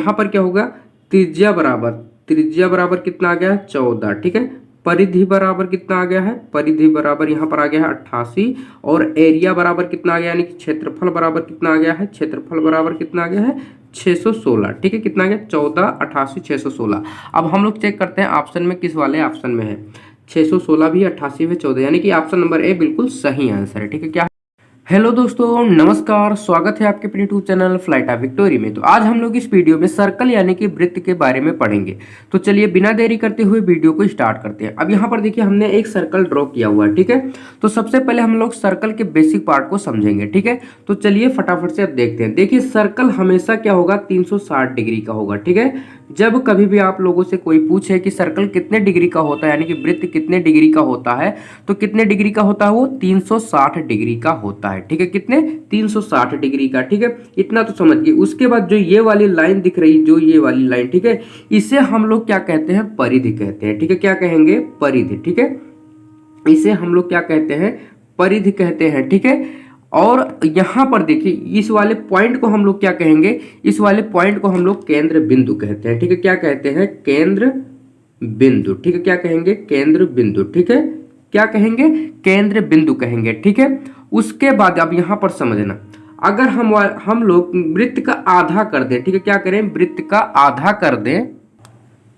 यहाँ पर क्या होगा, त्रिज्या बराबर कितना आ गया है 14, ठीक है। परिधि बराबर कितना आ गया है, परिधि बराबर यहाँ पर आ गया है 88, और एरिया बराबर कितना आ गया, यानी कि क्षेत्रफल बराबर कितना आ गया है, क्षेत्रफल बराबर कितना आ गया है 616, ठीक है। कितना आ गया 14, 88, 616। अब हम लोग चेक करते हैं ऑप्शन में किस वाले ऑप्शन में है, 616 भी 88 में 14, यानी कि ऑप्शन नंबर ए बिल्कुल सही आंसर है, ठीक है। क्या हेलो दोस्तों, नमस्कार, स्वागत है आपके अपने YouTube channel flight of victory में। तो आज हम लोग इस वीडियो में सर्कल यानी कि वृत्त के बारे में पढ़ेंगे। तो चलिए बिना देरी करते हुए वीडियो को स्टार्ट करते हैं। अब यहाँ पर देखिए हमने एक सर्कल ड्रॉ किया हुआ है, ठीक है। तो सबसे पहले हम लोग सर्कल के बेसिक पार्ट को समझेंगे, ठीक है। तो चलिए फटाफट से अब देखते हैं। देखिए सर्कल हमेशा क्या होगा, 360 डिग्री का होगा, ठीक है। जब कभी भी आप लोगों से कोई पूछे कि सर्कल कितने डिग्री का होता है, यानी कि वृत्त कितने डिग्री का होता है, तो कितने डिग्री का होता है, वो 360 डिग्री का होता है, ठीक है। कितने, 360 डिग्री का, ठीक है। इतना तो समझ गए। उसके बाद जो ये वाली लाइन दिख रही, जो ये वाली लाइन, ठीक है, इसे हम लोग क्या कहते हैं, परिधि कहते हैं, ठीक है। क्या कहेंगे, परिधि, ठीक है। इसे हम लोग क्या कहते हैं, परिधि कहते हैं, ठीक है। और यहां पर देखिए इस वाले पॉइंट को हम लोग क्या कहेंगे, इस वाले पॉइंट को हम लोग केंद्र बिंदु कहते हैं, ठीक है। क्या कहते हैं, केंद्र बिंदु, ठीक है। क्या कहेंगे, केंद्र बिंदु, ठीक है। क्या कहेंगे, केंद्र बिंदु कहेंगे, ठीक है। उसके बाद अब यहां पर समझना, अगर हम लोग वृत्त का आधा कर दें, ठीक है। क्या करें, वृत्त का आधा कर दें,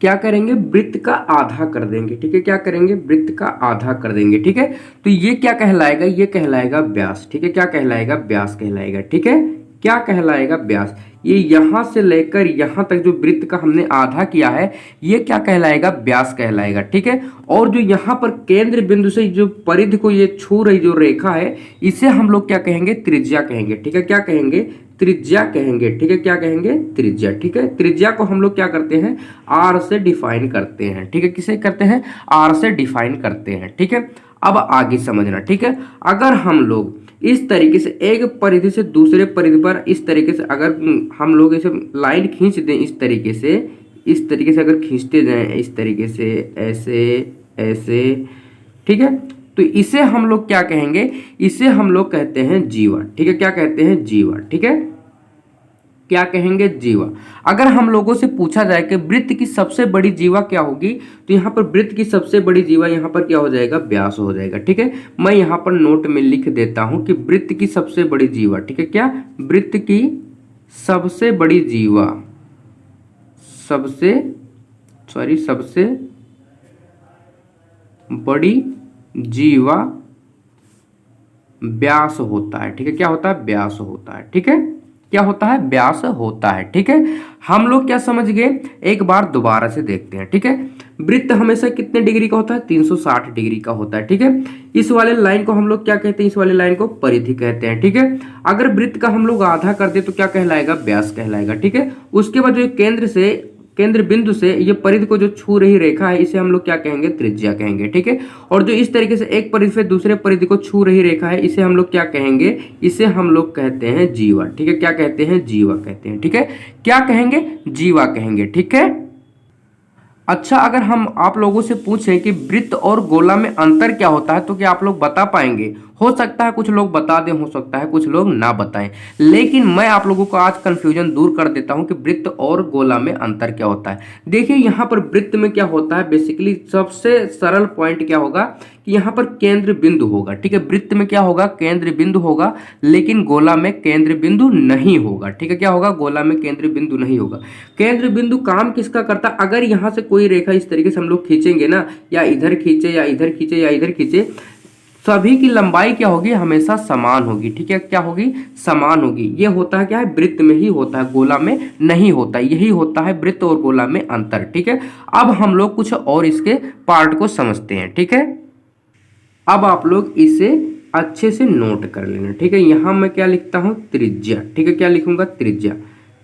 क्या करेंगे, वृत्त का आधा कर देंगे, ठीक है। क्या करेंगे, वृत्त का आधा कर देंगे, ठीक है। तो ये क्या कहलाएगा, ये कहलाएगा व्यास, ठीक है। क्या कहलाएगा, व्यास कहलाएगा, ठीक है। क्या कहलाएगा, व्यास। ये यहां से लेकर यहां तक जो वृत्त का हमने आधा किया है, ये क्या कहलाएगा, व्यास कहलाएगा, ठीक है। और जो यहां पर केंद्र बिंदु से जो परिधि को ये छू रही जो रेखा है, इसे हम लोग क्या कहेंगे, त्रिज्या कहेंगे, ठीक है। क्या कहेंगे, त्रिज्या कहेंगे, ठीक है। क्या कहेंगे, त्रिज्या, ठीक है। त्रिज्या को हम लोग क्या करते हैं, आर से डिफाइन करते हैं, ठीक है। किसे करते हैं, आर से डिफाइन करते हैं, ठीक है। अब आगे समझना, ठीक है। अगर हम लोग इस तरीके से एक परिधि से दूसरे परिधि पर इस तरीके से अगर हम लोग इसे लाइन खींच दें, इस तरीके से अगर खींचते जाएं, इस तरीके से, ऐसे ऐसे, ठीक है। तो इसे हम लोग क्या कहेंगे, इसे हम लोग कहते हैं जीवा, ठीक है। क्या कहते हैं, जीवा, ठीक है। क्या कहेंगे, जीवा। अगर हम लोगों से पूछा जाए कि वृत्त की सबसे बड़ी जीवा क्या होगी, तो यहाँ पर वृत्त की सबसे बड़ी जीवा यहाँ पर क्या हो जाएगा, व्यास हो जाएगा, ठीक है। मैं यहाँ पर नोट में लिख देता हूं कि वृत्त की सबसे बड़ी जीवा, ठीक है। क्या, वृत्त की सबसे बड़ी जीवा, सबसे बड़ी जीवा व्यास होता है, ठीक है। क्या होता है, व्यास होता है, ठीक है। क्या होता है, व्यास होता है, ठीक है। हम लोग क्या समझ गए, एक बार दोबारा से देखते हैं, ठीक है। वृत्त हमेशा कितने डिग्री का होता है, 360 डिग्री का होता है, ठीक है। इस वाले लाइन को हम लोग क्या कहते हैं, इस वाले लाइन को परिधि कहते हैं, ठीक है। अगर वृत्त का हम लोग आधा कर दे तो क्या कहलाएगा, व्यास कहलाएगा, ठीक है। उसके बाद जो केंद्र बिंदु से ये परिधि को जो छू रही रेखा है, इसे हम लोग क्या कहेंगे, त्रिज्या कहेंगे, ठीक है। और जो इस तरीके से एक परिधि से दूसरे परिधि को छू रही रेखा है, इसे हम लोग क्या कहेंगे, इसे हम लोग कहते हैं जीवा, ठीक है। क्या कहते हैं, जीवा कहते हैं, ठीक है। क्या कहेंगे, जीवा कहेंगे, ठीक है। अच्छा, अगर हम आप लोगों से पूछें कि वृत्त और गोला में अंतर क्या होता है, तो क्या आप लोग बता पाएंगे। हो सकता है कुछ लोग बता दें, हो सकता है कुछ लोग ना बताएं, लेकिन मैं आप लोगों को आज कंफ्यूजन दूर कर देता हूं कि वृत्त और गोला में अंतर क्या होता है। देखिए यहां पर वृत्त में क्या होता है, बेसिकली सबसे सरल पॉइंट क्या होगा कि यहां पर केंद्र बिंदु होगा, ठीक है। वृत्त में क्या होगा, केंद्र बिंदु होगा, लेकिन गोला में केंद्र बिंदु नहीं होगा, ठीक है। क्या होगा, गोला में केंद्र बिंदु नहीं होगा। केंद्र बिंदु काम किसका करता, अगर यहां से कोई रेखा इस तरीके से हम लोग खींचेंगे ना, या इधर खींचे या इधर खींचे या इधर खींचे, सभी की लंबाई क्या होगी, हमेशा समान होगी, ठीक है। क्या होगी, समान होगी। ये होता है क्या है, वृत्त में ही होता है, गोला में नहीं होता। यही होता है वृत्त और गोला में अंतर, ठीक है। अब हम लोग कुछ और इसके पार्ट को समझते हैं, ठीक है। अब आप लोग इसे अच्छे से नोट कर लेना, ठीक है। यहां मैं क्या लिखता हूं, त्रिज्या, ठीक है। क्या लिखूंगा, त्रिज्या।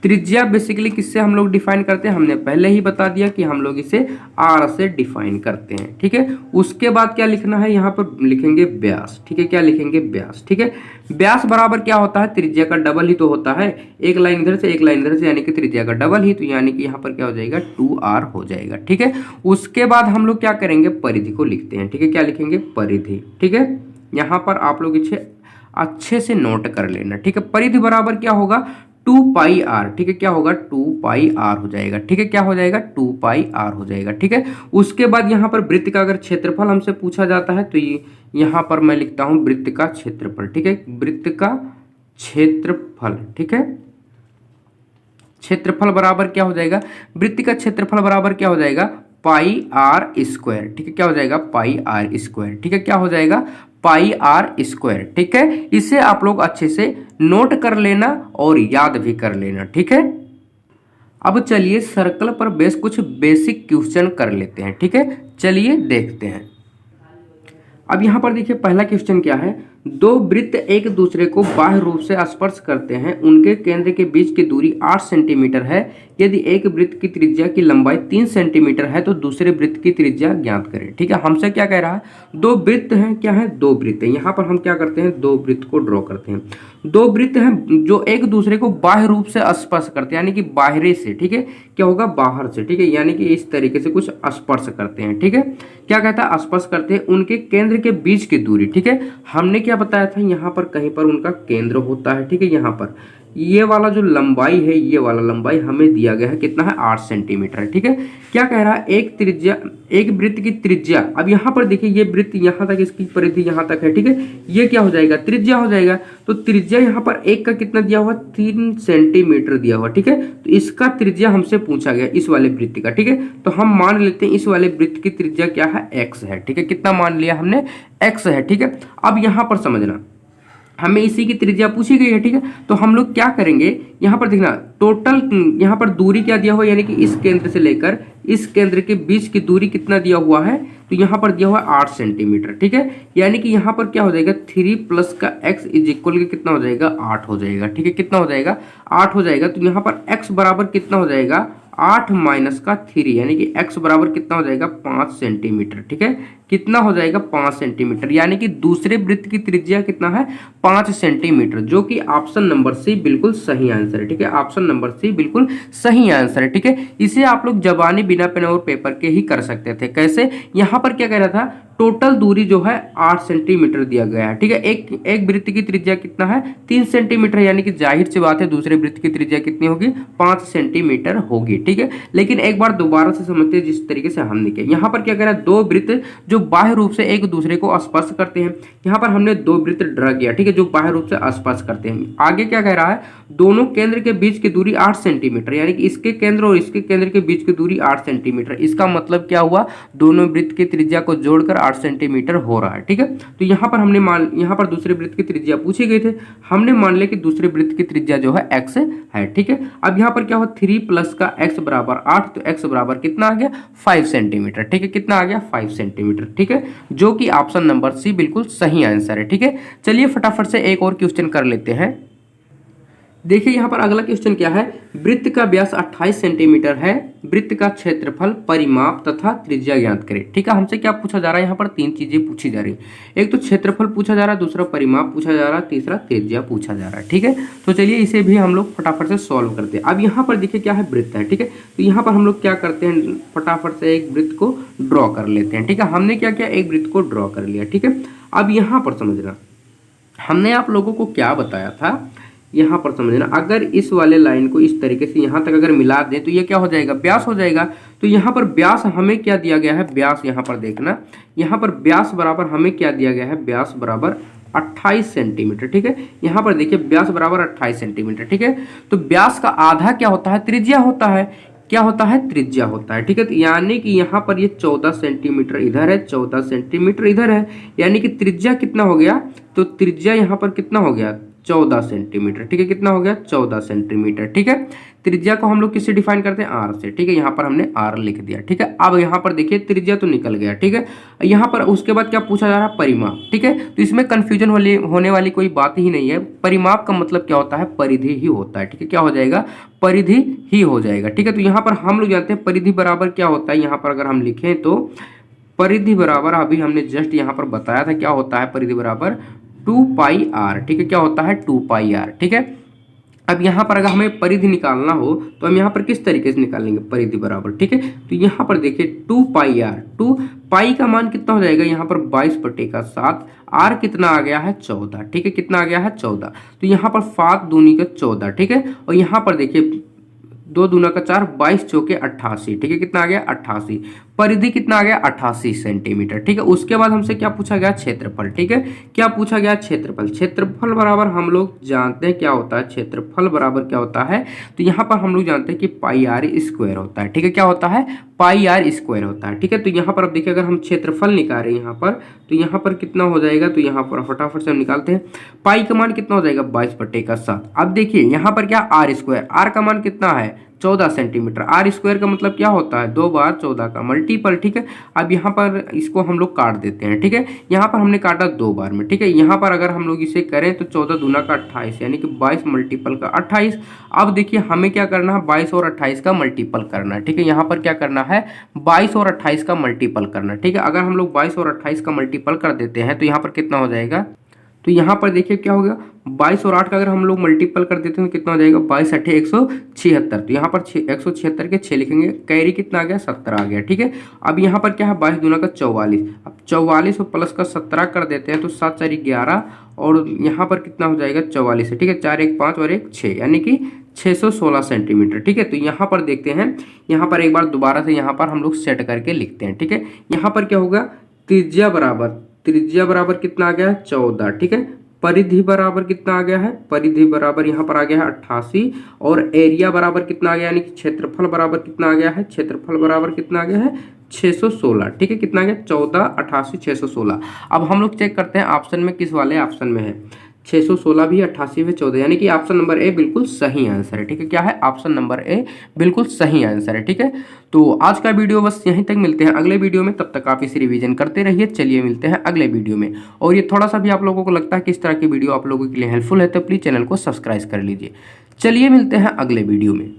त्रिज्या बेसिकली किससे हम लोग डिफाइन करते हैं, हमने पहले ही बता दिया कि हम लोग इसे आर से डिफाइन करते हैं, ठीक है। उसके बाद क्या लिखना है, यहाँ पर लिखेंगे व्यास, ठीक है। क्या लिखेंगे, व्यास, ठीक है। व्यास बराबर क्या होता है, त्रिज्या का डबल ही तो होता है। एक लाइन इधर से एक लाइन इधर से, यानी कि त्रिज्या का डबल ही, तो यानी कि यहाँ पर क्या हो जाएगा, 2r हो जाएगा, ठीक है। उसके बाद हम लोग क्या करेंगे, परिधि को लिखते हैं, ठीक है। क्या लिखेंगे, परिधि, ठीक है। यहाँ पर आप लोग इसे अच्छे से नोट कर लेना, ठीक है। परिधि बराबर क्या होगा, 2πr, ठीक है, क्या होगा 2πr हो जाएगा, ठीक है, क्या हो जाएगा 2πr हो जाएगा, ठीक है। उसके बाद यहाँ पर वृत्त का अगर क्षेत्रफल हमसे पूछा जाता है तो ये यहाँ पर मैं लिखता हूँ वृत्त का क्षेत्रफल, ठीक है, वृत्त का क्षेत्रफल, ठीक है, क्षेत्रफल बराबर क्या हो जाएगा, वृत्त का क्षेत्रफल बराबर क्या हो जाएगा पाई आर स्क्वायर, ठीक है, क्या हो जाएगा पाई आर स्क्वायर, ठीक है, क्या हो जाएगा पाई आर स्क्वायर, ठीक है। इसे आप लोग अच्छे से नोट कर लेना और याद भी कर लेना, ठीक है। अब चलिए सर्कल पर बेस कुछ बेसिक क्वेश्चन कर लेते हैं, ठीक है, चलिए देखते हैं। अब यहाँ पर देखिए पहला क्वेश्चन क्या है, दो वृत्त एक दूसरे को बाह्य रूप से स्पर्श करते हैं, उनके केंद्र के बीच की दूरी 8 सेंटीमीटर है। यदि एक वृत्त की त्रिज्या की लंबाई 3 सेंटीमीटर है तो दूसरे वृत्त की त्रिज्या ज्ञात करें, ठीक है। हमसे क्या कह रहा है, दो वृत्त हैं, क्या है दो वृत्त हैं। यहाँ पर हम क्या करते हैं, दो वृत्त को ड्रॉ करते हैं। दो वृत्त हैं जो एक दूसरे को बाह्य रूप से स्पर्श करते हैं, यानी कि बाहरी से, ठीक है, क्या होगा बाहर से, ठीक है, यानी कि इस तरीके से कुछ स्पर्श करते हैं, ठीक है। क्या कहता है स्पर्श करते हैं, उनके केंद्र के बीच की दूरी, ठीक है। हमने क्या बताया था, यहाँ पर कहीं पर उनका केंद्र होता है, ठीक है। यहाँ पर ये वाला जो लंबाई है, ये वाला लंबाई हमें दिया गया है कितना है 8 सेंटीमीटर, ठीक है। क्या कह रहा है, एक त्रिज्या, एक वृत्त की त्रिज्या, अब यहाँ पर देखिए ये वृत्त यहाँ तक, इसकी परिधि यहाँ तक है, ठीक है, ये क्या हो जाएगा त्रिज्या हो जाएगा। तो त्रिज्या यहाँ पर एक का कितना दिया हुआ 3 सेंटीमीटर दिया हुआ, ठीक है। तो इसका त्रिज्या हमसे पूछा गया इस वाले वृत्त का, ठीक है। तो हम मान लेते हैं इस वाले वृत्त की त्रिज्या क्या है x है, ठीक है, कितना मान लिया हमने x है, ठीक है। अब यहाँ पर समझना, हमें इसी की त्रिज्या पूछी गई है, ठीक है। तो हम लोग क्या करेंगे, यहाँ पर देखना टोटल यहाँ पर दूरी क्या दिया हुआ है, यानी कि इस केंद्र से लेकर इस केंद्र के बीच की दूरी कितना दिया हुआ है, तो यहाँ पर दिया हुआ है 8 सेंटीमीटर, ठीक है। यानी कि यहाँ पर क्या हो जाएगा 3 प्लस का x इज इक्वल के कितना हो जाएगा 8 हो जाएगा, ठीक है, कितना हो जाएगा 8 हो जाएगा। तो यहाँ पर x बराबर कितना हो जाएगा 8 माइनस का 3, यानी कि x बराबर कितना हो जाएगा 5 सेंटीमीटर, ठीक है, कितना हो जाएगा 5 सेंटीमीटर, यानी कि दूसरे वृत्त की त्रिज्या कितना है 5 सेंटीमीटर, जो कि ऑप्शन नंबर सी बिल्कुल सही आंसर है, ठीक है, ऑप्शन नंबर सी बिल्कुल सही आंसर है, ठीक है। इसे आप लोग जबानी बिना पेन और पेपर के ही कर सकते थे। कैसे, यहाँ पर क्या कह रहा था, टोटल दूरी जो है 8 सेंटीमीटर दिया गया है, ठीक है। एक वृत्त की त्रिज्या कितना है 3 सेंटीमीटर, यानी कि जाहिर सी बात है दूसरे वृत्त की त्रिज्या कितनी होगी 5 सेंटीमीटर होगी, ठीक है। लेकिन एक बार दोबारा से समझते हैं जिस तरीके से हमने किया। यहाँ पर क्या कह रहा है, दो वृत्त जो बाह्य रूप से एक दूसरे को स्पर्श करते हैं, यहाँ पर हमने दो वृत्त ड्रा किया, ठीक है, जो बाह्य रूप से स्पर्श करते हैं। आगे क्या कह रहा है, दोनों केंद्र के बीच की दूरी 8 सेंटीमीटर, यानी कि इसके केंद्र और इसके केंद्र के बीच की दूरी 8 सेंटीमीटर। इसका मतलब क्या हुआ, दोनों वृत्त की त्रिज्या को जोड़कर 8 सेंटीमीटर हो रहा है, ठीक है। तो यहाँ पर हमने यहाँ पर दूसरे वृत्त की त्रिज्या पूछी गई थे, हमने मान लिया कि दूसरे वृत्त की त्रिज्या जो है x है, ठीक है। अब यहाँ पर क्या हुआ 3 प्लस का x बराबर 8, तो x बराबर कितना आ गया 5 सेंटीमीटर, ठीक है, कितना आ गया 5 सेंटीमीटर, ठीक है, जो कि ऑप्शन नंबर सी बिल्कुल सही आंसर है, ठीक है। चलिए फटाफट से एक और क्वेश्चन कर लेते हैं। देखिए यहाँ पर अगला क्वेश्चन क्या है, वृत्त का व्यास 28 सेंटीमीटर है, वृत्त का क्षेत्रफल, परिमाप तथा त्रिज्या ज्ञात करें, ठीक है। हमसे क्या पूछा जा रहा है, यहाँ पर तीन चीजें पूछी जा रही है, एक तो क्षेत्रफल पूछा जा रहा है, दूसरा परिमाप पूछा जा रहा है, तीसरा त्रिज्या पूछा जा रहा है, ठीक है। तो चलिए इसे भी हम लोग फटाफट से सॉल्व करते हैं। अब यहाँ पर देखिए क्या है वृत्त है, ठीक है। तो यहाँ पर हम लोग क्या करते हैं, फटाफट से एक वृत्त को ड्रॉ कर लेते हैं, ठीक है। हमने क्या किया, एक वृत्त को ड्रॉ कर लिया, ठीक है। अब यहाँ पर समझना, हमने आप लोगों को क्या बताया था, यहाँ पर समझना, अगर इस वाले लाइन को इस तरीके से यहाँ तक अगर मिला दें तो ये क्या हो जाएगा व्यास हो जाएगा। तो यहाँ पर व्यास हमें क्या दिया गया है, व्यास यहाँ पर देखना, यहाँ पर व्यास बराबर हमें क्या दिया गया है, व्यास बराबर 28 सेंटीमीटर, ठीक है। यहाँ पर देखिए व्यास बराबर 28 सेंटीमीटर, ठीक है। तो व्यास का आधा क्या होता है, त्रिज्या होता है, क्या होता है त्रिज्या होता है, ठीक है। तो यानी कि यहाँ पर ये 14 सेंटीमीटर इधर है, 14 सेंटीमीटर इधर है, यानी कि त्रिज्या कितना हो गया, तो त्रिज्या यहाँ पर कितना हो गया 14 सेंटीमीटर, ठीक है, कितना हो गया 14 सेंटीमीटर, ठीक है। त्रिज्या को हम लोग किससे डिफाइन करते हैं, आर से, ठीक है। यहाँ पर हमने आर लिख दिया, ठीक है। अब यहाँ पर देखिए त्रिज्या तो निकल गया, ठीक है। यहाँ पर उसके बाद क्या पूछा जा रहा है, परिमाप, ठीक है। तो इसमें कंफ्यूजन होने वाली कोई बात ही नहीं है। परिमाप का मतलब क्या होता है, परिधि ही होता है, ठीक है। क्या हो जाएगा, परिधि ही हो जाएगा, ठीक है। तो यहाँ पर हम लोग जानते हैं परिधि बराबर क्या होता है, यहाँ पर अगर हम लिखें तो परिधि बराबर, अभी हमने जस्ट यहाँ पर बताया था क्या होता है, परिधि बराबर 2πr, ठीक है, क्या होता है 2πr, ठीक है। अब यहाँ पर अगर हमें परिधि निकालना हो तो हम यहाँ पर किस तरीके से निकालेंगे परिधि बराबर, ठीक है। तो यहाँ पर देखिए 2 पाई आर, 2 पाई का मान कितना हो जाएगा यहाँ पर 22/7, आर कितना आ गया है 14, ठीक है, कितना आ गया है 14। तो यहाँ पर 5 दूनी का 14, ठीक है। और यहाँ पर देखिए 2 दूना का 4, 22 चौके 88, ठीक है, कितना आ गया 88। परिधि कितना आ गया 88 सेंटीमीटर, ठीक है। उसके बाद हमसे क्या पूछा गया क्षेत्रफल, ठीक है, क्या पूछा गया क्षेत्रफल। क्षेत्रफल बराबर हम लोग जानते हैं क्या होता है, क्षेत्रफल बराबर क्या होता है। तो यहाँ पर हम लोग जानते हैं कि पाई आर स्क्वायर होता है, ठीक है, क्या होता है पाई आर स्क्वायर होता है, ठीक है। तो यहाँ पर अब देखिए अगर हम क्षेत्रफल निकाल रहे हैं यहाँ पर, तो यहाँ पर कितना हो जाएगा, तो यहाँ पर फटाफट से हम निकालते हैं। पाई का मान कितना हो जाएगा 22/7। अब देखिए यहाँ पर क्या आर स्क्वायर, आर का मान कितना है 14 सेंटीमीटर। आर स्क्वायर का मतलब क्या होता है 2 बार 14 का मल्टीपल, ठीक है। अब यहाँ पर इसको हम लोग काट देते हैं, ठीक है। यहाँ पर हमने काटा 2 बार में, ठीक है। यहाँ पर अगर हम लोग इसे करें तो 14 दूना का 28 यानी कि 22 मल्टीपल का 28। अब देखिए हमें क्या करना है 22 और 28 का मल्टीपल करना है, ठीक है। यहाँ पर क्या करना है 22 और 28 का मल्टीपल करना है, ठीक है। अगर हम लोग 22 और 28 का मल्टीपल कर देते हैं तो यहाँ पर कितना हो जाएगा, तो यहाँ पर देखिए क्या होगा 22 और 8 का अगर हम लोग मल्टीपल कर देते हैं तो कितना हो जाएगा 22 8 176। तो यहाँ पर 176 के 6 लिखेंगे, कैरी कितना आ गया 17 आ गया, ठीक है। अब यहाँ पर क्या है 22 दूना का 44, अब 44 और प्लस का 17 कर देते हैं तो 7 4 11 और यहाँ पर कितना हो जाएगा 44 है, ठीक है। 4 1 5 और 1 6 यानी कि 616 सेंटीमीटर, ठीक है। तो यहाँ पर देखते हैं, यहाँ पर एक बार दोबारा से यहाँ पर हम लोग सेट करके लिखते हैं, ठीक है। यहाँ पर क्या होगा त्रिज्या बराबर कितना आ गया है 14, ठीक है। परिधि बराबर कितना आ गया है, परिधि बराबर यहाँ पर आ गया है 88 और एरिया बराबर कितना आ गया यानी कि क्षेत्रफल बराबर कितना आ गया है, क्षेत्रफल बराबर कितना आ गया है 616, ठीक है। कितना आ गया 14 88 616। अब हम लोग चेक करते हैं ऑप्शन में किस वाले ऑप्शन में है 616 भी 88 में 14 यानी कि ऑप्शन नंबर ए बिल्कुल सही आंसर है, ठीक है। क्या है ऑप्शन नंबर ए बिल्कुल सही आंसर है, ठीक है। तो आज का वीडियो बस यहीं तक, मिलते हैं अगले वीडियो में, तब तक आप इसे रिवीजन करते रहिए। चलिए मिलते हैं अगले वीडियो में। और ये थोड़ा सा भी आप लोगों को लगता है कि इस तरह की वीडियो आप लोगों के लिए हेल्पफुल है तो प्लीज़ चैनल को सब्सक्राइब कर लीजिए। चलिए मिलते हैं अगले वीडियो में।